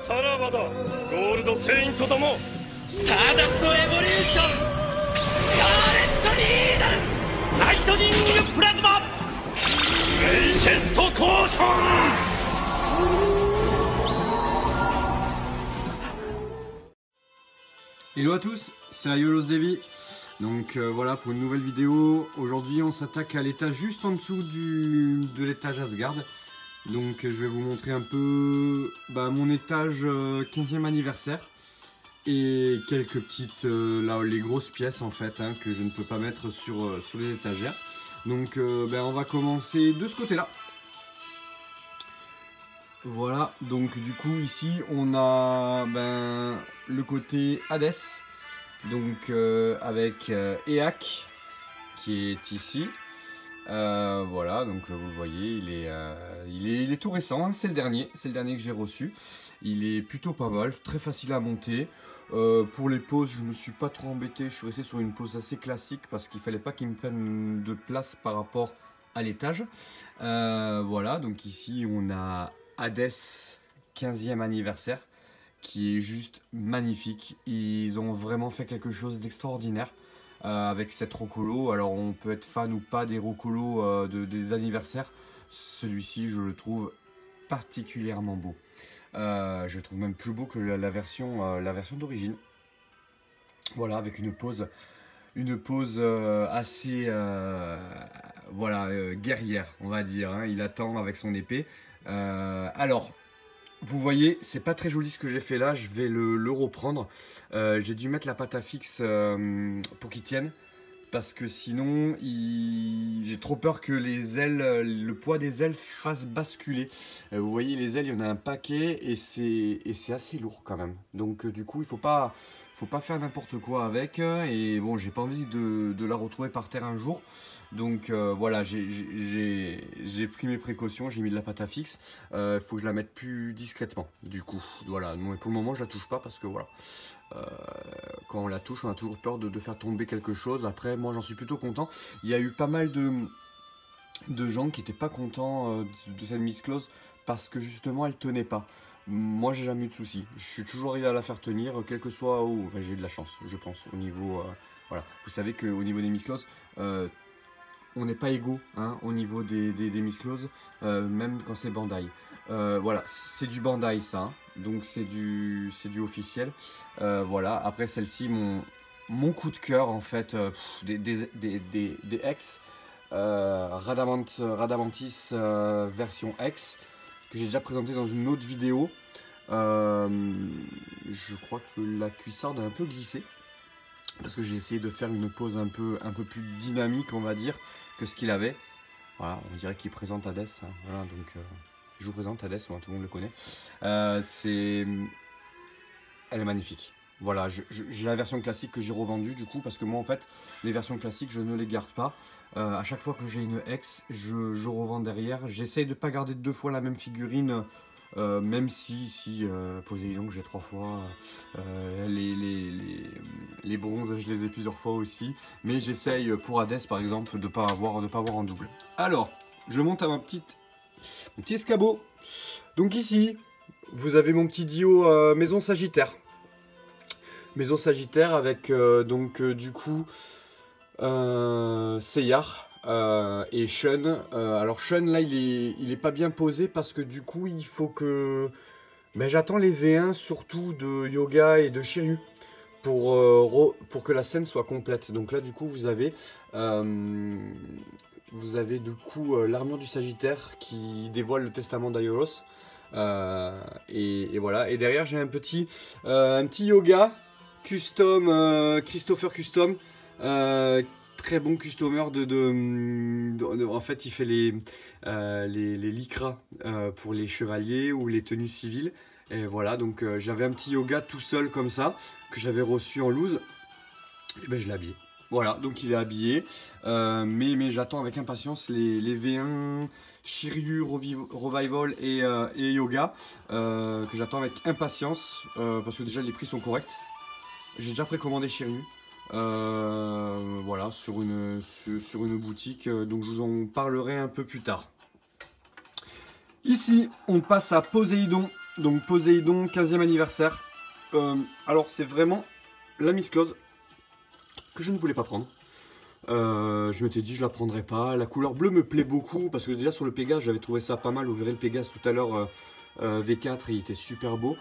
さらばだ、ゴールドセイントども。スターダストエボリューション、スカーレットニードル、ライトニングプラズマ、グレイテストコーション。Hello à tous, c'est Aiolos Davy. Donc voilà pour une nouvelle vidéo. Aujourd'hui on s'attaque à l'étage juste en dessous de l'étage Asgard. Donc je vais vous montrer un peu mon étage 15e anniversaire. Et quelques petites, là les grosses pièces en fait que je ne peux pas mettre sur les étagères. Donc on va commencer de ce côté là. Voilà, donc du coup ici on a le côté Hades, donc avec Eak qui est ici. Voilà, donc vous le voyez, il est tout récent, hein, c'est le dernier que j'ai reçu. Il est plutôt pas mal, très facile à monter. Pour les poses, je me suis pas trop embêté, je suis resté sur une pose assez classique parce qu'il fallait pas qu'il me prenne de place par rapport à l'étage. Voilà, donc ici on a Hades 15e anniversaire qui est juste magnifique. Ils ont vraiment fait quelque chose d'extraordinaire avec cette rocolo. Alors on peut être fan ou pas des rocolos des anniversaires. Celui-ci je le trouve particulièrement beau. Je le trouve même plus beau que la version d'origine. Voilà, avec une pose assez guerrière, on va dire, hein. Il attend avec son épée. Alors, vous voyez, c'est pas très joli ce que j'ai fait là, je vais le reprendre. J'ai dû mettre la pâte à fixe pour qu'il tienne, parce que sinon, j'ai trop peur que les ailes, le poids des ailes fasse basculer. Vous voyez, les ailes, il y en a un paquet et c'est assez lourd quand même. Donc du coup, il faut pas faire n'importe quoi avec. Et bon, j'ai pas envie de la retrouver par terre un jour. Donc voilà, j'ai pris mes précautions, j'ai mis de la pâte à fixe. Il faut que je la mette plus discrètement. Du coup, voilà. Pour le moment, je la touche pas parce que voilà. Quand on la touche, on a toujours peur de faire tomber quelque chose. Après, moi, j'en suis plutôt content. Il y a eu pas mal de gens qui n'étaient pas contents de cette mise close parce que justement, elle tenait pas. Moi, j'ai jamais eu de soucis. Je suis toujours arrivé à la faire tenir, quel que soit où. Enfin, j'ai eu de la chance, je pense, au niveau. Voilà. Vous savez qu'au niveau des mises closes, on n'est pas égaux au niveau des mises closes, même quand c'est Bandai. Voilà, c'est du Bandai ça, hein. Donc c'est du officiel. Voilà, après celle-ci, mon coup de cœur en fait, des X, Radamantis version X, que j'ai déjà présenté dans une autre vidéo. Je crois que la cuissarde a un peu glissé, parce que j'ai essayé de faire une pose un peu plus dynamique, on va dire, que ce qu'il avait. Voilà, on dirait qu'il présente Hades, hein. Voilà, donc je vous présente Hades, tout le monde le connaît. Elle est magnifique. Voilà, j'ai la version classique que j'ai revendue du coup, parce que moi en fait, les versions classiques, je ne les garde pas. À chaque fois que j'ai une X, je revends derrière. J'essaye de ne pas garder deux fois la même figurine. Même si Poséidon que j'ai 3 fois, les bronzes je les ai plusieurs fois aussi, mais j'essaye pour Hades par exemple de pas avoir en double. Alors je monte à mon petit escabeau. Donc ici vous avez mon petit Dio maison Sagittaire avec du coup Seyar et Shun. Alors Shun là il est pas bien posé parce que du coup il faut que j'attends les V1 surtout de Yoga et de Shiryu pour que la scène soit complète. Donc là du coup vous avez du coup l'armure du Sagittaire qui dévoile le testament d'Aiolos. Et voilà, et derrière j'ai un petit Yoga custom, Christopher Custom, très bon customer en fait il fait les lycras pour les chevaliers ou les tenues civiles. Et voilà, donc j'avais un petit Yoga tout seul comme ça que j'avais reçu en loose, et je l'ai habillé. Voilà, donc il est habillé, mais j'attends avec impatience les V1 Shiryu Revival et Yoga, que j'attends avec impatience, parce que déjà les prix sont corrects. J'ai déjà précommandé Shiryu, voilà, sur une boutique, donc je vous en parlerai un peu plus tard. Ici, on passe à Poséidon Donc Poséidon, 15e anniversaire. Alors c'est vraiment la Miss Claus que je ne voulais pas prendre. Je m'étais dit je la prendrais pas. La couleur bleue me plaît beaucoup parce que déjà sur le Pégase j'avais trouvé ça pas mal. Vous verrez le Pégase tout à l'heure V4, il était super beau.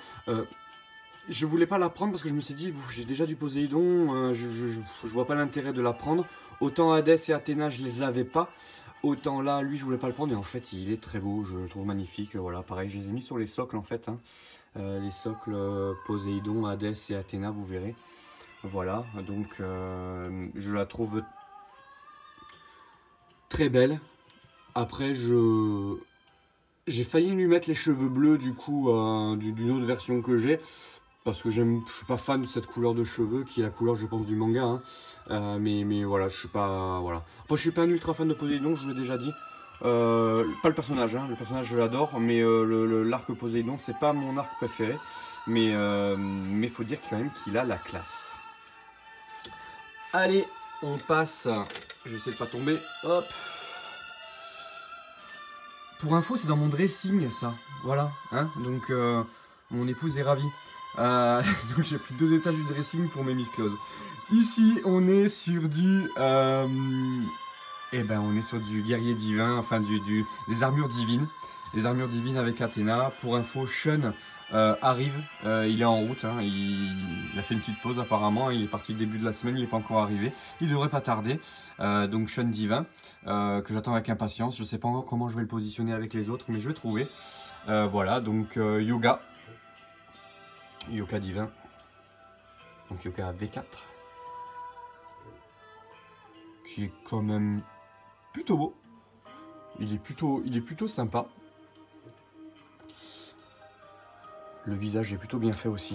Je voulais pas la prendre parce que je me suis dit j'ai déjà du Poséidon, je vois pas l'intérêt de la prendre. Autant Hadès et Athéna je les avais pas. Autant là, lui, je voulais pas le prendre et en fait, il est très beau, je le trouve magnifique. Voilà, pareil, je les ai mis sur les socles en fait. Hein. Les socles Poséidon, Hadès et Athéna, vous verrez. Voilà, donc je la trouve très belle. Après, j'ai failli lui mettre les cheveux bleus du coup d'une autre version que j'ai. Parce que je suis pas fan de cette couleur de cheveux qui est la couleur je pense du manga hein. Mais voilà je suis pas voilà. Après je suis pas un ultra fan de Poséidon, je vous l'ai déjà dit. Pas le personnage hein. Le personnage je l'adore mais l'arc Poséidon c'est pas mon arc préféré. Mais faut dire quand même qu'il a la classe. Allez on passe. Je vais essayer de pas tomber. Hop. Pour info c'est dans mon dressing ça. Voilà hein. Donc mon épouse est ravie. Donc j'ai pris 2 étages du dressing pour mes Miss Claus. Ici on est sur du on est sur du guerrier divin, enfin des armures divines. Les armures divines avec Athéna. Pour info, Sean arrive, il est en route, hein, il a fait une petite pause apparemment, il est parti le début de la semaine, il n'est pas encore arrivé. Il devrait pas tarder, donc Sean divin, que j'attends avec impatience. Je sais pas encore comment je vais le positionner avec les autres, mais je vais trouver. Voilà, donc Yoga divin, donc Yoga V4, qui est quand même plutôt beau, il est plutôt sympa. Le visage est plutôt bien fait aussi,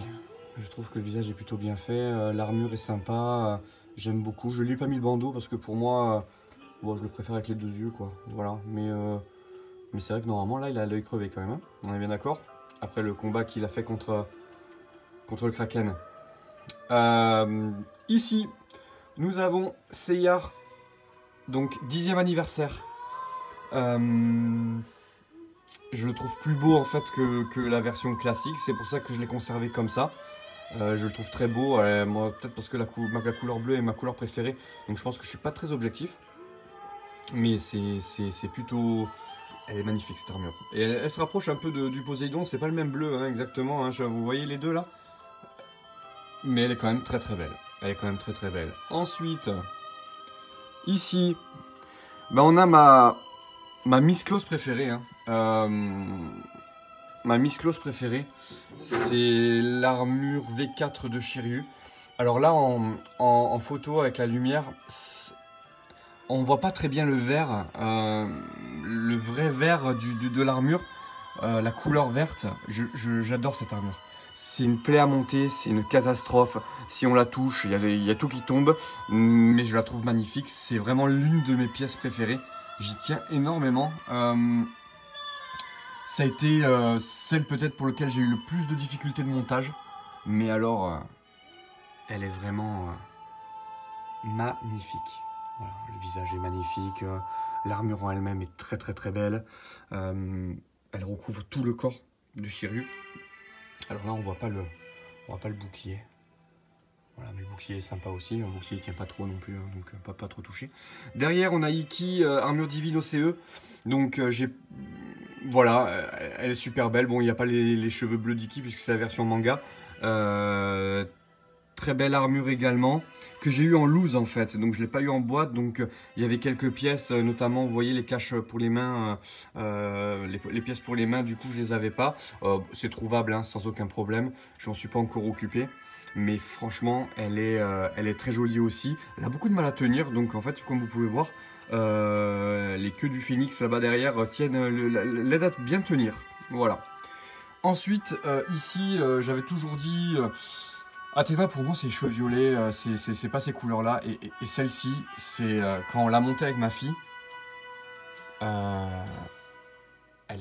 je trouve que le visage est plutôt bien fait, l'armure est sympa, j'aime beaucoup. Je lui ai pas mis le bandeau parce que pour moi, bon, je le préfère avec les 2 yeux quoi, voilà, mais c'est vrai que normalement là il a l'œil crevé quand même, hein. On est bien d'accord, après le combat qu'il a fait contre le Kraken. Ici, nous avons Seyar, donc 10e anniversaire. Je le trouve plus beau en fait que la version classique, c'est pour ça que je l'ai conservé comme ça. Je le trouve très beau, moi peut-être parce que la couleur bleue est ma couleur préférée, donc je pense que je suis pas très objectif. Mais c'est plutôt... Elle est magnifique cette armure. Et elle se rapproche un peu du Poséidon, c'est pas le même bleu hein, exactement, hein. Vous voyez les deux là? Mais elle est quand même très très belle. Elle est quand même très très belle. Ensuite, ici, on a ma Miss Claus préférée. Hein. Ma Miss Claus préférée, c'est l'armure V4 de Shiryu. Alors là, en photo avec la lumière, on voit pas très bien le vert, le vrai vert de l'armure, la couleur verte. J'adore cette armure. C'est une plaie à monter, c'est une catastrophe. Si on la touche, il y a tout qui tombe. Mais je la trouve magnifique. C'est vraiment l'une de mes pièces préférées. J'y tiens énormément. Ça a été celle peut-être pour laquelle j'ai eu le plus de difficultés de montage. Mais alors, elle est vraiment magnifique. Voilà, le visage est magnifique. L'armure en elle-même est très très très belle. Elle recouvre tout le corps du Shiryu. Alors là on voit pas le bouclier. Voilà, mais le bouclier est sympa aussi. Le bouclier tient pas trop non plus, hein, donc pas trop touché. Derrière on a Iki, armure divine OCE. Donc voilà, elle est super belle. Bon, il n'y a pas les cheveux bleus d'Iki puisque c'est la version manga. Très belle armure également, que j'ai eu en loose en fait, donc je ne l'ai pas eu en boîte, donc il y avait quelques pièces, notamment vous voyez les caches pour les mains, les pièces pour les mains, du coup je les avais pas, c'est trouvable hein, sans aucun problème, je m'en suis pas encore occupé, mais franchement elle est très jolie aussi, elle a beaucoup de mal à tenir, donc en fait comme vous pouvez voir, les queues du phénix là-bas derrière l'aident à bien tenir, voilà. Ensuite ici j'avais toujours dit... Athéna pour moi c'est les cheveux violets, c'est pas ces couleurs là, et celle-ci c'est quand on l'a montée avec ma fille, elle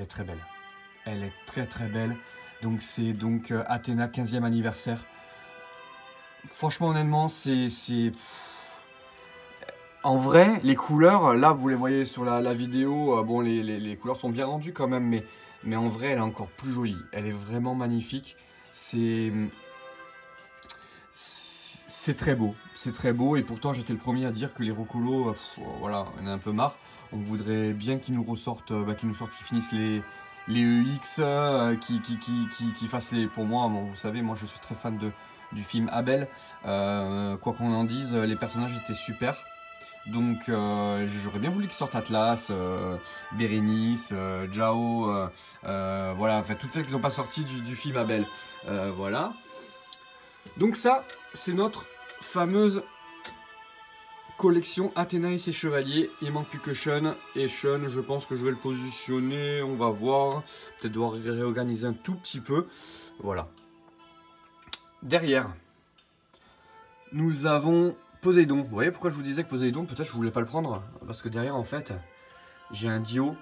est très belle, elle est très très belle, donc c'est donc Athéna 15e anniversaire, franchement honnêtement c'est... En vrai les couleurs, là vous les voyez sur la vidéo, bon les couleurs sont bien rendues quand même, mais mais en vrai elle est encore plus jolie, elle est vraiment magnifique, c'est très beau, et pourtant j'étais le premier à dire que les Rocolos, voilà, on en a un peu marre, on voudrait bien qu'ils nous ressortent, qu'ils finissent les EX, qui fassent les, pour moi, bon, vous savez, moi je suis très fan du film Abel, quoi qu'on en dise, les personnages étaient super. Donc j'aurais bien voulu qu'ils sortent Atlas, Bérénice, Jao, voilà, enfin toutes celles qui ne sont pas sorties du film Abel. Voilà. Donc ça, c'est notre fameuse collection Athéna et ses chevaliers. Il manque plus que Sean. Et Sean, je pense que je vais le positionner, on va voir. Peut-être devoir réorganiser un tout petit peu. Voilà. Derrière, nous avons Poséidon. Vous voyez pourquoi je vous disais que Poséidon, peut-être je voulais pas le prendre? Parce que derrière, en fait, j'ai un Dio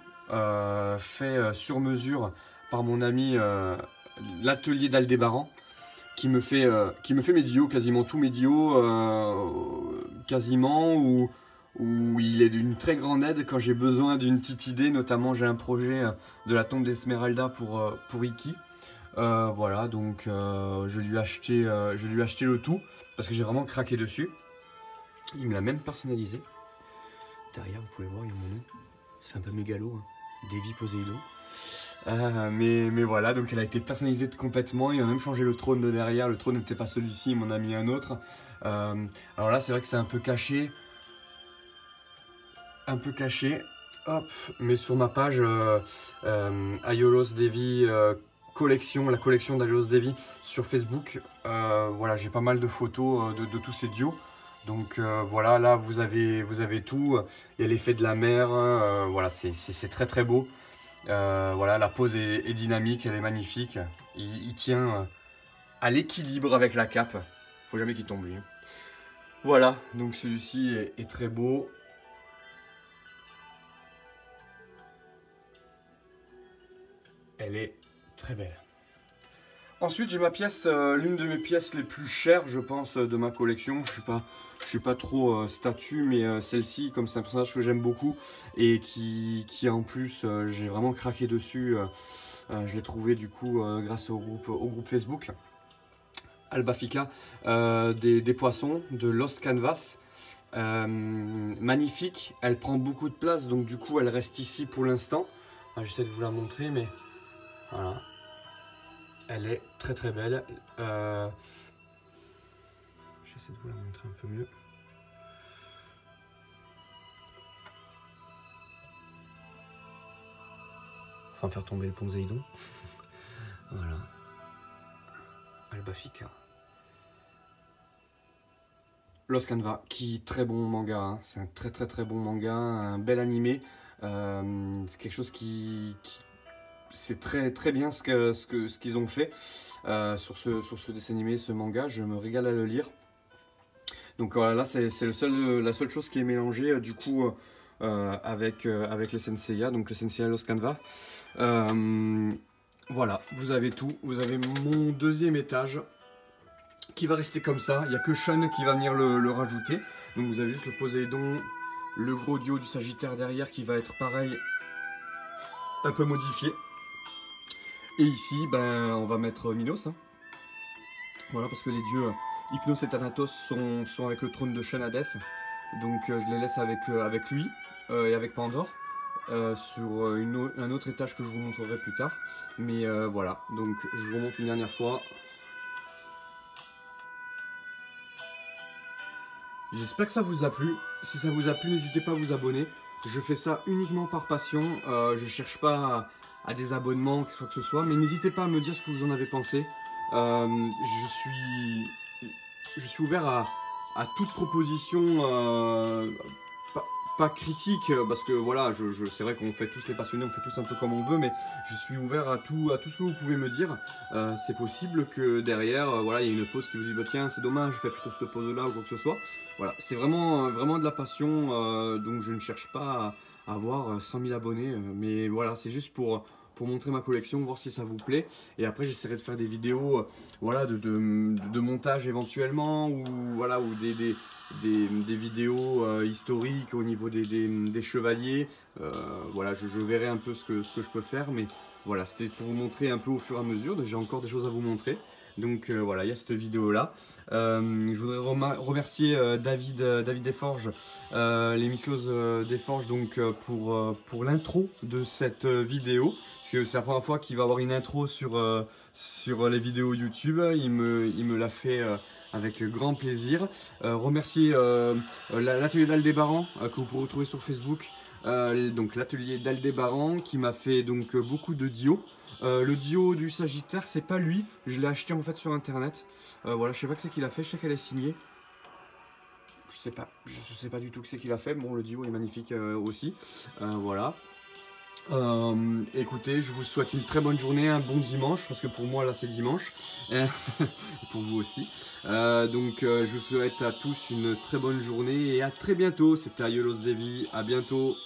fait sur mesure par mon ami l'atelier d'Aldébaran, qui me fait mes dios, quasiment tous mes dios, quasiment, où il est d'une très grande aide quand j'ai besoin d'une petite idée. Notamment, j'ai un projet de la tombe d'Esmeralda pour Iki. Voilà, donc je lui ai acheté le tout, parce que j'ai vraiment craqué dessus. Il me l'a même personnalisé. Derrière, vous pouvez voir, il y a mon nom. Ça fait un peu mégalo, hein. Davy Poséidon. Mais voilà, donc elle a été personnalisée complètement. Il a même changé le trône de derrière. Le trône n'était pas celui-ci, il m'en a mis un autre. Alors là, c'est vrai que c'est un peu caché. Hop, mais sur ma page Aiolos Davy collection, la collection d'Aiolos Davy sur Facebook, voilà, j'ai pas mal de photos de tous ces dios. Donc voilà, là vous avez tout. Il y a l'effet de la mer, voilà, c'est très très beau. Voilà, la pose est dynamique, elle est magnifique. Il tient à l'équilibre avec la cape. Faut jamais qu'il tombe lui. Voilà, donc celui-ci est très beau. Elle est très belle. Ensuite, j'ai ma pièce, l'une de mes pièces les plus chères, je pense, de ma collection. Je suis pas trop statue, mais celle-ci, comme c'est un personnage que j'aime beaucoup et qui en plus, j'ai vraiment craqué dessus. Je l'ai trouvé du coup grâce au groupe Facebook Albafica, des poissons de Lost Canvas. Magnifique, elle prend beaucoup de place, donc du coup, elle reste ici pour l'instant. J'essaie de vous la montrer, mais voilà. Elle est très très belle. J'essaie de vous la montrer un peu mieux. Sans faire tomber le Poséidon. Voilà. Albafica. Lost Canvas, qui très bon manga. Hein. C'est un très très bon manga, un bel animé. C'est quelque chose qui c'est très bien ce qu'ils ont fait sur ce dessin animé, ce manga. Je me régale à le lire. Donc voilà, là c'est la seule chose qui est mélangée du coup avec le Senseiya, donc le Senseiya Lost Canvas. Voilà, vous avez tout. Vous avez mon deuxième étage qui va rester comme ça. Il n'y a que Sean qui va venir le rajouter. Donc vous avez juste le Poséidon, le gros Dio du Sagittaire derrière qui va être pareil, un peu modifié. Et ici, ben, on va mettre Minos. Hein. Voilà, parce que les dieux Hypnos et Thanatos sont avec le trône de Sean Hades. Donc je les laisse avec lui et avec Pandore. Sur un autre étage que je vous montrerai plus tard. Mais voilà, donc je vous remonte une dernière fois. J'espère que ça vous a plu. Si ça vous a plu, n'hésitez pas à vous abonner. Je fais ça uniquement par passion. Je cherche pas à des abonnements, quoi que ce soit. Mais n'hésitez pas à me dire ce que vous en avez pensé. Je suis ouvert à toute proposition, pas critique, parce que voilà, c'est vrai qu'on fait tous les passionnés, on fait tous un peu comme on veut, mais je suis ouvert à tout ce que vous pouvez me dire. C'est possible que derrière, voilà, il y ait une pause qui vous dit bah, tiens, c'est dommage, je fais plutôt cette pause là ou quoi que ce soit. Voilà, c'est vraiment de la passion, donc je ne cherche pas à avoir 100 000 abonnés, mais voilà, c'est juste pour montrer ma collection, voir si ça vous plaît. Et après, j'essaierai de faire des vidéos voilà, de montage éventuellement, ou, voilà, ou des vidéos historiques au niveau des chevaliers. Voilà, je verrai un peu ce que je peux faire, mais Voilà, c'était pour vous montrer un peu au fur et à mesure, donc j'ai encore des choses à vous montrer. Donc voilà, il y a cette vidéo là. Je voudrais remercier David Desforges, les Mislos Desforges, donc pour l'intro de cette vidéo. Parce que c'est la première fois qu'il va avoir une intro sur les vidéos YouTube. Il me l'a fait avec grand plaisir. Remercier l'atelier d'Aldébaran que vous pourrez retrouver sur Facebook. Donc l'atelier d'Aldébaran qui m'a fait donc beaucoup de dios. Le dio du Sagittaire, c'est pas lui, je l'ai acheté en fait sur internet. Voilà, je sais pas que c'est qu'il a fait, je sais qu'elle est signée. Je sais pas du tout que c'est qu'il a fait. Bon, le dio est magnifique aussi. Voilà. Écoutez, je vous souhaite une très bonne journée, un bon dimanche, parce que pour moi là c'est dimanche, pour vous aussi. Donc je vous souhaite à tous une très bonne journée et à très bientôt. C'était Aiolos Devi, à bientôt.